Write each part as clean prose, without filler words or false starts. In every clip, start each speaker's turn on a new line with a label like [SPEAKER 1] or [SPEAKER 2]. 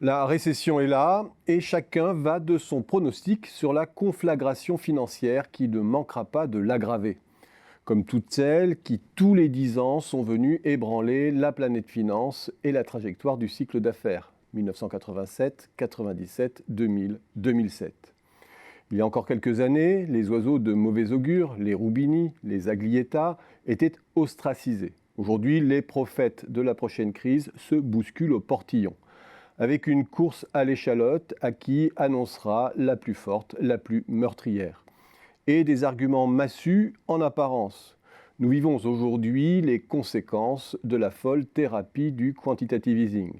[SPEAKER 1] La récession est là et chacun va de son pronostic sur la conflagration financière qui ne manquera pas de l'aggraver. Comme toutes celles qui, tous les 10 ans, sont venues ébranler la planète finance et la trajectoire du cycle d'affaires 1987, 97, 2000, 2007. Il y a encore quelques années, les oiseaux de mauvais augure, les roubini, les aglietta, étaient ostracisés. Aujourd'hui, les prophètes de la prochaine crise se bousculent au portillon, avec une course à l'échalote à qui annoncera la plus forte, la plus meurtrière. Et des arguments massus en apparence. Nous vivons aujourd'hui les conséquences de la folle thérapie du quantitative easing,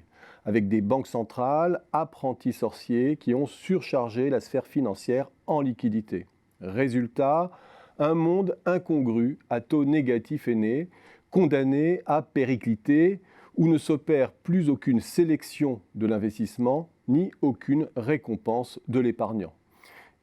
[SPEAKER 1] avec des banques centrales apprentis sorciers qui ont surchargé la sphère financière en liquidité. Résultat, un monde incongru à taux négatif est né, condamné à péricliter, où ne s'opère plus aucune sélection de l'investissement ni aucune récompense de l'épargnant.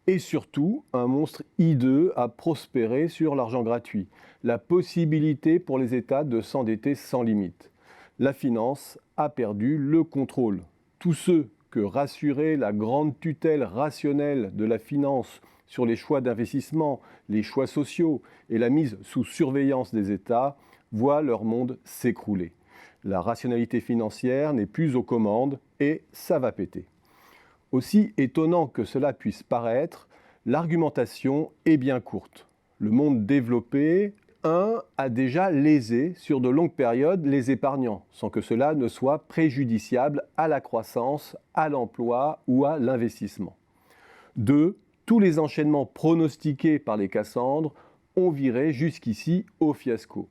[SPEAKER 1] Et surtout, un monstre hideux a prospéré sur l'argent gratuit, la possibilité pour les États de s'endetter sans limite. La finance a perdu le contrôle. Tous ceux que rassurait la grande tutelle rationnelle de la finance sur les choix d'investissement, les choix sociaux et la mise sous surveillance des États voient leur monde s'écrouler. La rationalité financière n'est plus aux commandes et ça va péter. Aussi étonnant que cela puisse paraître, l'argumentation est bien courte. Le monde développé, a déjà lésé sur de longues périodes les épargnants, sans que cela ne soit préjudiciable à la croissance, à l'emploi ou à l'investissement. 2. Tous les enchaînements pronostiqués par les Cassandres ont viré jusqu'ici au fiasco.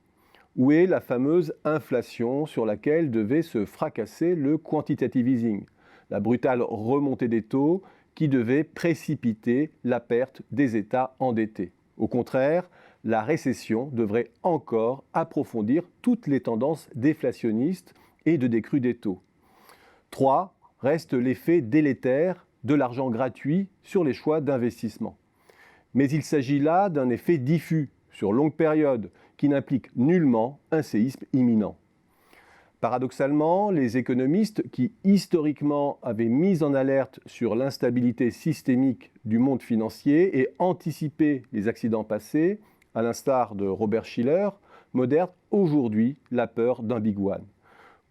[SPEAKER 1] Où est la fameuse inflation sur laquelle devait se fracasser le quantitative easing, la brutale remontée des taux qui devait précipiter la perte des États endettés? Au contraire, la récession devrait encore approfondir toutes les tendances déflationnistes et de décrue des taux. 3. Reste l'effet délétère de l'argent gratuit sur les choix d'investissement. Mais il s'agit là d'un effet diffus, sur longue période, qui n'implique nullement un séisme imminent. Paradoxalement, les économistes qui historiquement avaient mis en alerte sur l'instabilité systémique du monde financier et anticipé les accidents passés, à l'instar de Robert Shiller, modèrent aujourd'hui la peur d'un Big One.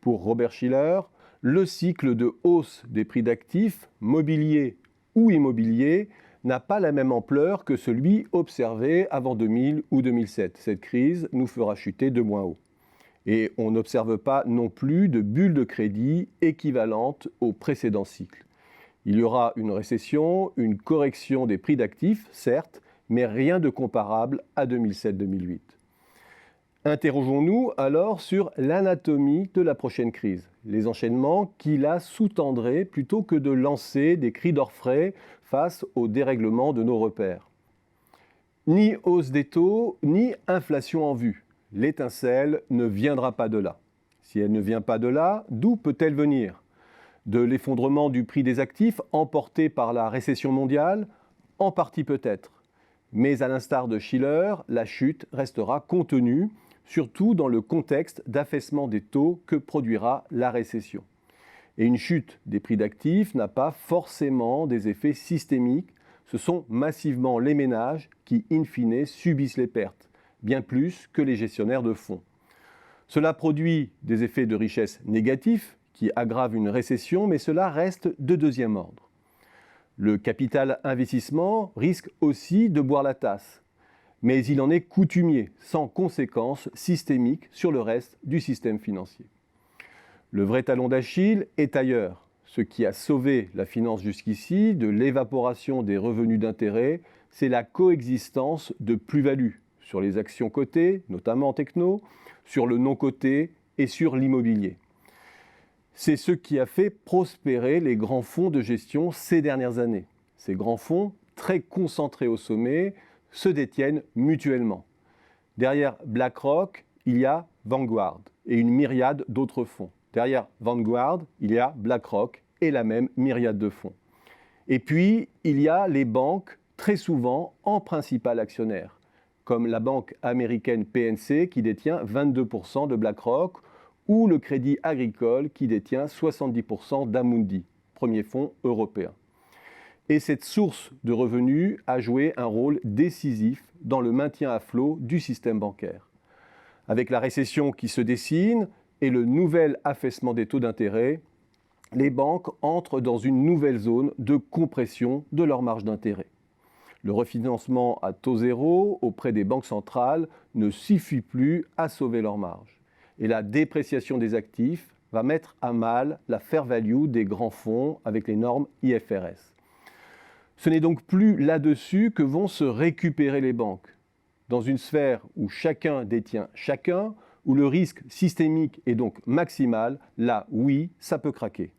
[SPEAKER 1] Pour Robert Shiller, le cycle de hausse des prix d'actifs, mobiliers ou immobiliers, n'a pas la même ampleur que celui observé avant 2000 ou 2007. Cette crise nous fera chuter de moins haut. Et on n'observe pas non plus de bulle de crédit équivalente au précédent cycle. Il y aura une récession, une correction des prix d'actifs, certes, mais rien de comparable à 2007-2008. Interrogeons-nous alors sur l'anatomie de la prochaine crise, les enchaînements qui la sous-tendraient plutôt que de lancer des cris d'orfraie face au dérèglement de nos repères. Ni hausse des taux, ni inflation en vue. L'étincelle ne viendra pas de là. Si elle ne vient pas de là, d'où peut-elle venir? De l'effondrement du prix des actifs emporté par la récession mondiale? En partie peut-être. Mais à l'instar de Shiller, la chute restera contenue, surtout dans le contexte d'affaissement des taux que produira la récession. Et une chute des prix d'actifs n'a pas forcément des effets systémiques, ce sont massivement les ménages qui, in fine, subissent les pertes, bien plus que les gestionnaires de fonds. Cela produit des effets de richesse négatifs qui aggravent une récession, mais cela reste de deuxième ordre. Le capital investissement risque aussi de boire la tasse, mais il en est coutumier, sans conséquences systémiques sur le reste du système financier. Le vrai talon d'Achille est ailleurs. Ce qui a sauvé la finance jusqu'ici de l'évaporation des revenus d'intérêt, c'est la coexistence de plus-values sur les actions cotées, notamment en techno, sur le non coté et sur l'immobilier. C'est ce qui a fait prospérer les grands fonds de gestion ces dernières années. Ces grands fonds, très concentrés au sommet, se détiennent mutuellement. Derrière BlackRock, il y a Vanguard et une myriade d'autres fonds. Derrière Vanguard, il y a BlackRock et la même myriade de fonds. Et puis, il y a les banques, très souvent en principal actionnaire, comme la banque américaine PNC qui détient 22% de BlackRock ou le Crédit Agricole qui détient 70% d'Amundi. premiers fonds européens. Et cette source de revenus a joué un rôle décisif dans le maintien à flot du système bancaire. Avec la récession qui se dessine et le nouvel affaissement des taux d'intérêt, les banques entrent dans une nouvelle zone de compression de leur marge d'intérêt. Le refinancement à taux zéro auprès des banques centrales ne suffit plus à sauver leur marge. Et la dépréciation des actifs va mettre à mal la fair value des grands fonds avec les normes IFRS. Ce n'est donc plus là-dessus que vont se récupérer les banques. Dans une sphère où chacun détient chacun, où le risque systémique est donc maximal, là, oui, ça peut craquer.